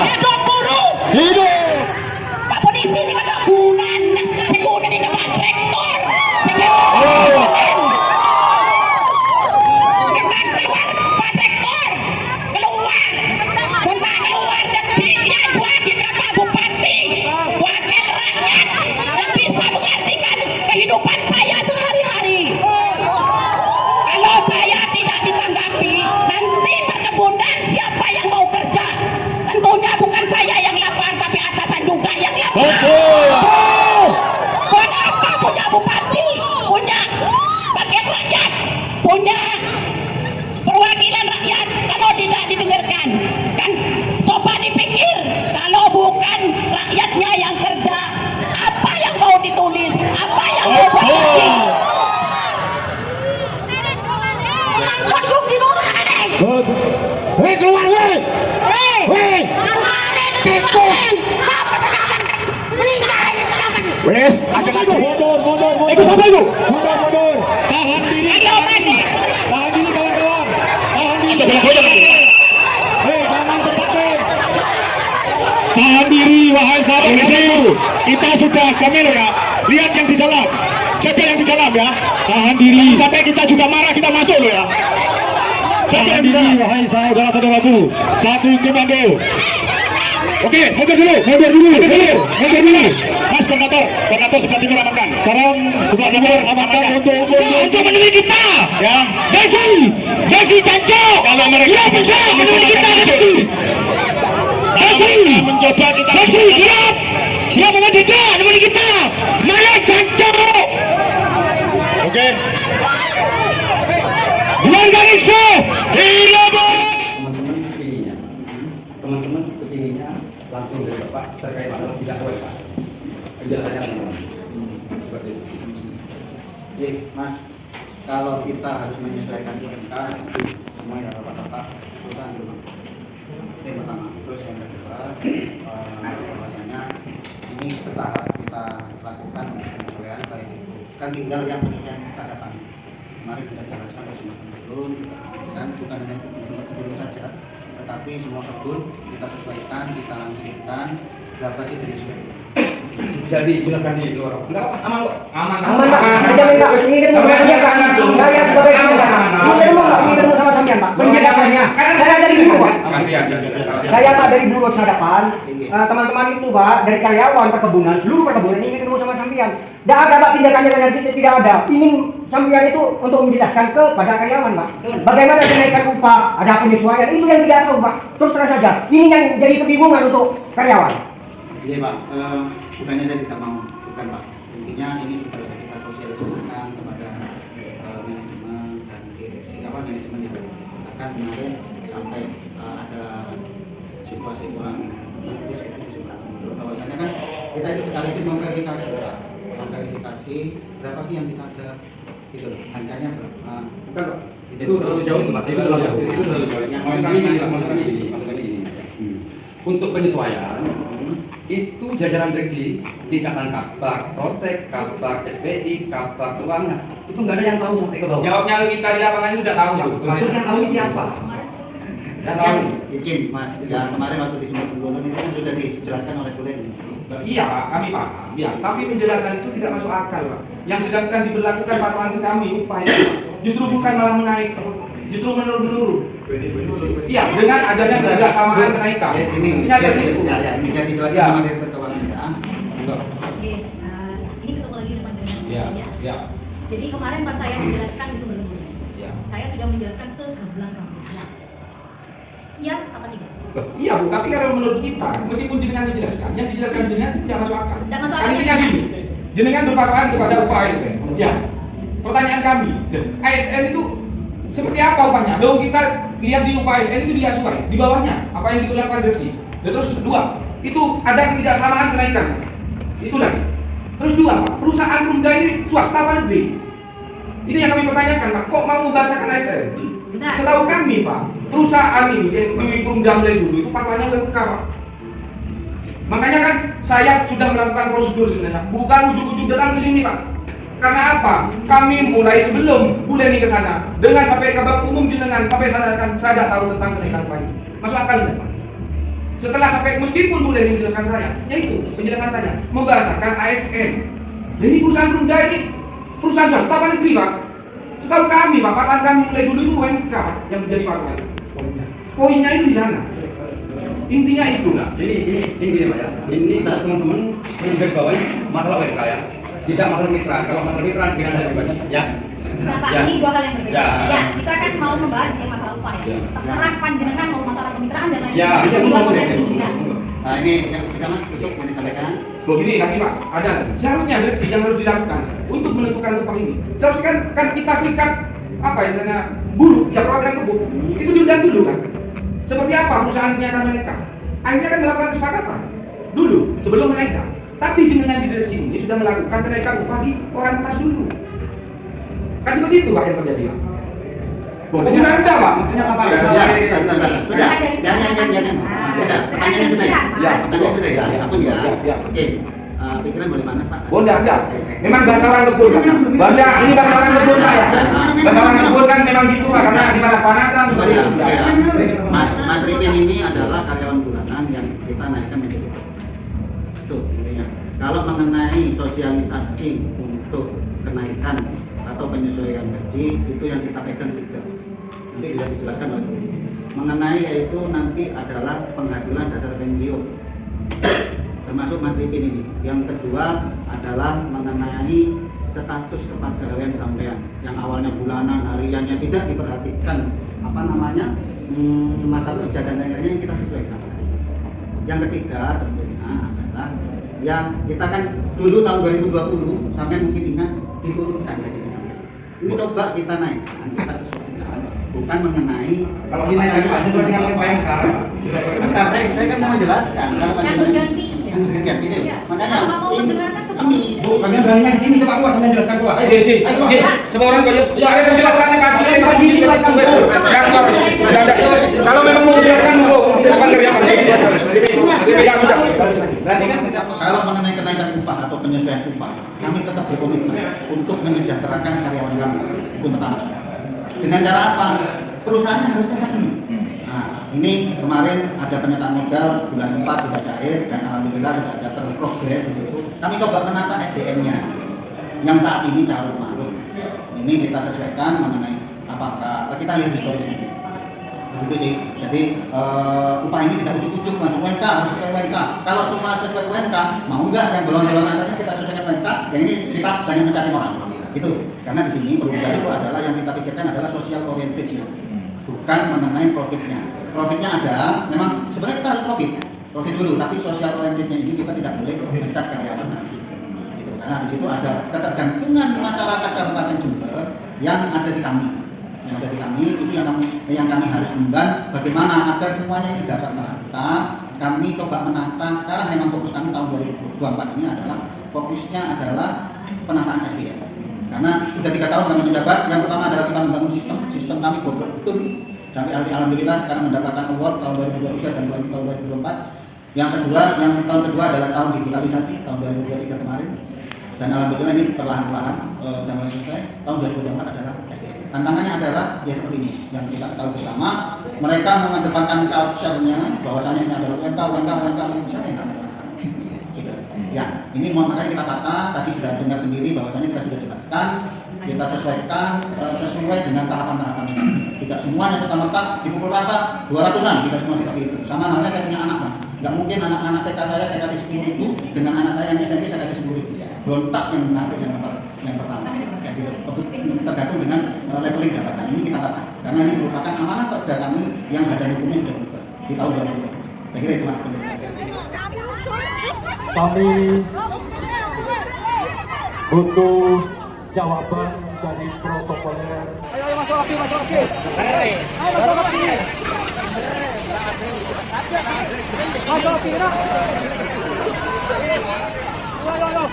Hidup buruh. Hidup. Pak polisi ini kan gunan. Segunan ini Pak Rektor. Kita keluar Pak Rektor. Keluar. Kita keluar dan pilihan wakil Pak Bupati. Wakil rakyat yang bisa mengartikan kehidupan saya sehari-hari. Kalau saya tidak ditanggapi, nanti perkebunan siapa yang mau kerja? Tentunya bukan saya yang lakukan, tapi atasan juga yang lakukan. Betul. Buat apa punya bupati, punya wakil rakyat, punya perwakilan rakyat kalau tidak didengarkan? Dan coba dipikir, kalau bukan rakyatnya yang kerja, apa yang mau ditulis, apa yang mau berarti? Hei keluar weh. Weh. Wes, lagi. Mundur. Ikut sampai itu. Mundur. Tahan diri. Tahan diri kawan-kawan. Tahan diri. Hei, jangan cepatin. Tahan diri, wahai sahabat SPU. Kita sudah kamera ya. Lihat yang di dalam. Jaga yang di dalam ya. Tahan diri. Sampai kita juga marah, kita masuk loh ya. Jaga yang di dalam, wahai saudara-saudaraku. Satu komando. Oke, mundur dulu. Mas koordinator sebelah timur amankan. Tolong sebelah timur amankan untuk menemui kita. Ya. Desi Tanjo. Kalau mereka bisa menemui kita nanti. Desi mencoba kita. Desi siap menemui kita. Mana Tanjo? Oke. Luar Ganesha. Hidup. Teman-teman kepinginnya langsung dari Bapak terkait masalah tidak WK. Penjelasannya seperti itu. Oke, Mas, kalau kita harus menyesuaikan UMK itu semua ya Bapak-bapak perusahaan dulu. Yang pertama, terus yang kedua, bahwasanya ini bertahap kita lakukan penyesuaian baik itu kan tinggal yang penyesuaian cadangan. Kemarin sudah dijelaskan oleh semua kebun, dan bukan hanya kebun saja, tetapi semua kebun kita sesuaikan, kita langsungkan berapa sih jenis kebun. Jadi jelaskan di luar. Enggak aman kok. Aman Pak. Jamin Pak. Ini ketemu sama sampean Pak. Saya sebagai sampean Pak. Ini ketemu Pak. Ini ketemu sama sampean Pak. Penjelasannya. Karena saya dari buruh Pak. Saya Pak dari buruh Sadapan. Teman-teman itu Pak dari karyawan perkebunan, seluruh perkebunan ini ketemu sama sampean. Tidak ada Pak tindakannya dengan kita, tidak ada. Ingin sampean itu untuk menjelaskan kepada karyawan Pak. Bagaimana kenaikan upah, ada penyesuaian itu yang tidak tahu Pak. Terus terang saja. Ini yang jadi kebingungan untuk karyawan. Iya Pak, bukannya saya tidak mau, bukan Pak. Intinya ini sudah kita sosialisasikan kepada manajemen dan direksi, manajemen yang akan kemarin sampai ada situasi kurang bagus itu sudah mundur. Bahwasanya kan kita itu sekaligus memverifikasi Pak, memverifikasi berapa sih yang disadap, gitu loh. Angkanya berapa? Bukan Pak. Itu terlalu jauh Pak. Itu terlalu jauh. Maksudnya ini. Untuk penyesuaian itu jajaran direksi tingkatan Kabak, Protek, Kabak, SPI, Kabak Keuangan itu nggak ada yang tahu sampai ke bawah. Jawabnya kita di lapangan itu sudah tahu. Terus yang tahu ini siapa? Dan tahu izin Mas, yang kemarin waktu di Sumber Gunung itu kan sudah dijelaskan oleh Bulen. Iya Pak, kami paham. Ya, tapi penjelasan itu tidak masuk akal Pak. Yang sedangkan diberlakukan patokan ke kami upaya justru bukan malah menaik, justru menurun. Iya, dengan adanya kebersamaan kenaikan. Ini ada itu. Ya, ini sudah dijelaskan sama Direktur Keuangan ya. Oke, ini ketemu lagi dengan panjenengan Ya. Jadi kemarin pas saya menjelaskan di Sumber Gunung, saya sudah menjelaskan segamblang rambutnya. Iya apa tidak? Iya Bu, tapi kalau menurut kita, meskipun jenengan dijelaskan, yang dijelaskan jenengan tidak masuk akal. Tidak masuk akal. Intinya gini, jenengan berpatokan kepada upah ASN. Ya, pertanyaan kami, ASN itu seperti apa upahnya? Lalu kita lihat di upah ASN itu tidak sesuai. Di bawahnya apa yang dilakukan direksi. Dan terus kedua, itu ada ketidaksamaan kenaikan. Itu lagi. Terus dua, Pak, perusahaan Perumda ini swasta apa negeri? Ini yang kami pertanyakan, Pak. Kok mau membahasakan ASN? Setahu kami, Pak, perusahaan ini di Perumda dari dulu itu patokannya udah buka, Pak. Makanya kan saya sudah melakukan prosedur sebenarnya. Bukan ujuk-ujuk datang ke sini, Pak. Karena apa? Kami mulai sebelum bulan ini ke sana dengan sampai kabar umum jenengan sampai saya tidak tahu tentang kenaikan upah. Masuk akal enggak, Pak? Setelah sampai meskipun Bu dari menjelaskan saya, yaitu penjelasan saya membahasakan ASN. Dan ini perusahaan Perumda ini perusahaan swasta apa negeri, Pak? Setahu kami, Pak, patokan kami mulai dulu itu UMK yang menjadi patokan. Poinnya itu di sana. Intinya itu lah. Ini gini Pak ya. Ini teman-teman menggaris bawahi masalah UMK ya. Tidak masalah mitra. Kalau masalah mitra dengan saya pribadi ya. Nah, Pak, Ya. ini dua hal yang berbeda. Ya. Ya, kita kan mau membahas yang masalah upah ya. Ya. Terserah panjenengan mau masalah kemitraan dan lain-lain. Ya, Itu itu dua betul. konteks berbeda. Nah ini yang sudah Mas tutup yang disampaikan. Begini lagi Pak, ada seharusnya direksi yang harus dilakukan untuk menentukan upah ini. Seharusnya kan kita serikat apa ya, buruh, ya perwakilan buruh itu diundang dulu kan. Seperti apa perusahaannya akan menaikkan? Akhirnya kan melakukan kesepakatan dulu sebelum menaikkan. Tapi dengan di direksi ini sudah melakukan kenaikan upah di orang atas dulu. Kan seperti itu Pak yang terjadi Pak. Maksudnya rendah Pak. Maksudnya apa ya? Ya, Sudah. Jangan. Sudah. Pertanyaannya sudah. Ya. Pertanyaannya sudah ya. Aku ya. Ya. Oke. Pikiran boleh mana Pak? Oh enggak. Memang bahasa orang kebun Pak. Banyak ini bahasa orang kebun Pak ya. Bahasa orang kebun kan memang gitu Pak, karena di panas-panasan seperti itu. Mas Ripin ini adalah karyawan bulanan yang kita naikkan menjadi itu intinya. Kalau mengenai sosialisasi untuk kenaikan atau penyesuaian gaji itu yang kita pegang 3. Nanti bisa dijelaskan oleh Bu. Mengenai yaitu nanti adalah penghasilan dasar pensiun, termasuk Mas Ripin ini. Yang kedua adalah mengenai status kepegawaian sampean yang awalnya bulanan, hariannya tidak diperhatikan masa kerja dan lain-lainnya yang kita sesuaikan. Yang ketiga tentunya adalah yang kita kan dulu tahun 2020 sampai mungkin ingat diturunkan gajinya sampai. Ini coba kita naikkan, kita sesuaikan, bukan mengenai Kalau dinaikkan Pak sesuai dengan upah yang sekarang. Sebentar, saya kan mau menjelaskan kalau Yang panjenengan- berganti. yang berganti ini. Ya. Makanya Kalau mau mendengarkan ke ini Bu, kalian beraninya di sini coba keluar sampai jelaskan keluar. Ayo, ayo keluar. Semua orang kau ya ada penjelasannya kan? Kalau memang mau menjelaskan Bu, silakan dari apa? Ya sudah. berarti kan kalau mengenai kenaikan upah atau penyesuaian upah, kami tetap berkomitmen untuk menyejahterakan karyawan kami. Itu pertama. Dengan cara apa? Perusahaannya harus sehat dulu. Nah, ini kemarin ada penyertaan modal bulan 4 sudah cair dan alhamdulillah sudah ada terprogres di situ. Kami coba menata SDM-nya yang saat ini carut marut. Ini kita sesuaikan mengenai apakah kita lihat historisnya. Begitu sih. Jadi upah ini tidak ujuk-ujuk langsung UMK, harus sesuai UMK. Kalau semua sesuai UMK, mau enggak yang golongan-golongan atasnya kita sesuaikan UMK, yang ini kita hanya mencari orang. Itu karena di sini perubahan itu adalah yang kita pikirkan adalah social oriented, bukan mengenai profitnya. Profitnya ada, memang sebenarnya kita harus profit dulu, tapi social orientednya ini kita tidak boleh mencat karyawan. Gitu. Karena di situ ada ketergantungan masyarakat Kabupaten Jember yang ada di kami. Yang ada di kami itu yang kami harus membahas bagaimana agar semuanya ini dapat merata. Kami coba menata sekarang memang fokus kami tahun 2024 ini adalah fokusnya adalah penataan SDM. Karena sudah 3 tahun kami menjabat, yang pertama adalah kita membangun sistem kami bobrok betul. Sampai alhamdulillah sekarang mendapatkan award tahun 2023 dan tahun 2024. Yang tahun kedua adalah tahun digitalisasi tahun 2023 kemarin. Dan alhamdulillah ini perlahan-lahan sudah mulai selesai. Tahun 2024 adalah SDM. Tantangannya adalah ya seperti ini yang kita tahu bersama. Mereka mengedepankan culture-nya bahwasanya ini adalah UMK misalnya enggak. Ya, ini makanya kita tata, tadi sudah dengar sendiri bahwasanya kita sudah jelaskan, kita sesuaikan sesuai dengan tahapan-tahapan ini. Tidak semuanya serta-merta dipukul rata 200-an, kita semua seperti itu. Sama halnya saya punya anak Mas, nggak mungkin anak-anak TK saya kasih 10.000 dengan anak saya yang SMP saya kasih 10.000. Berontak yang nanti yang pertama. Ya, tergantung dengan leveling jabatan. Ini kita tata, karena ini merupakan amanah perda kami yang badan hukumnya sudah berubah di tahun 2020. Saya kira itu Mas penjelasan. Kami butuh jawaban dari protokoler. Ayo masuk lagi. Masuk lagi, nak. Ayo.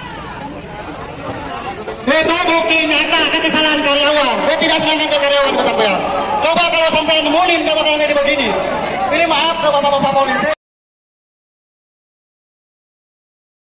Itu bukti nyata kesalahan karyawan. Saya tidak senang ke karyawan sampean. Coba kalau sampean nemuin kalau kayak begini. Ini maaf ke bapak-bapak polisi.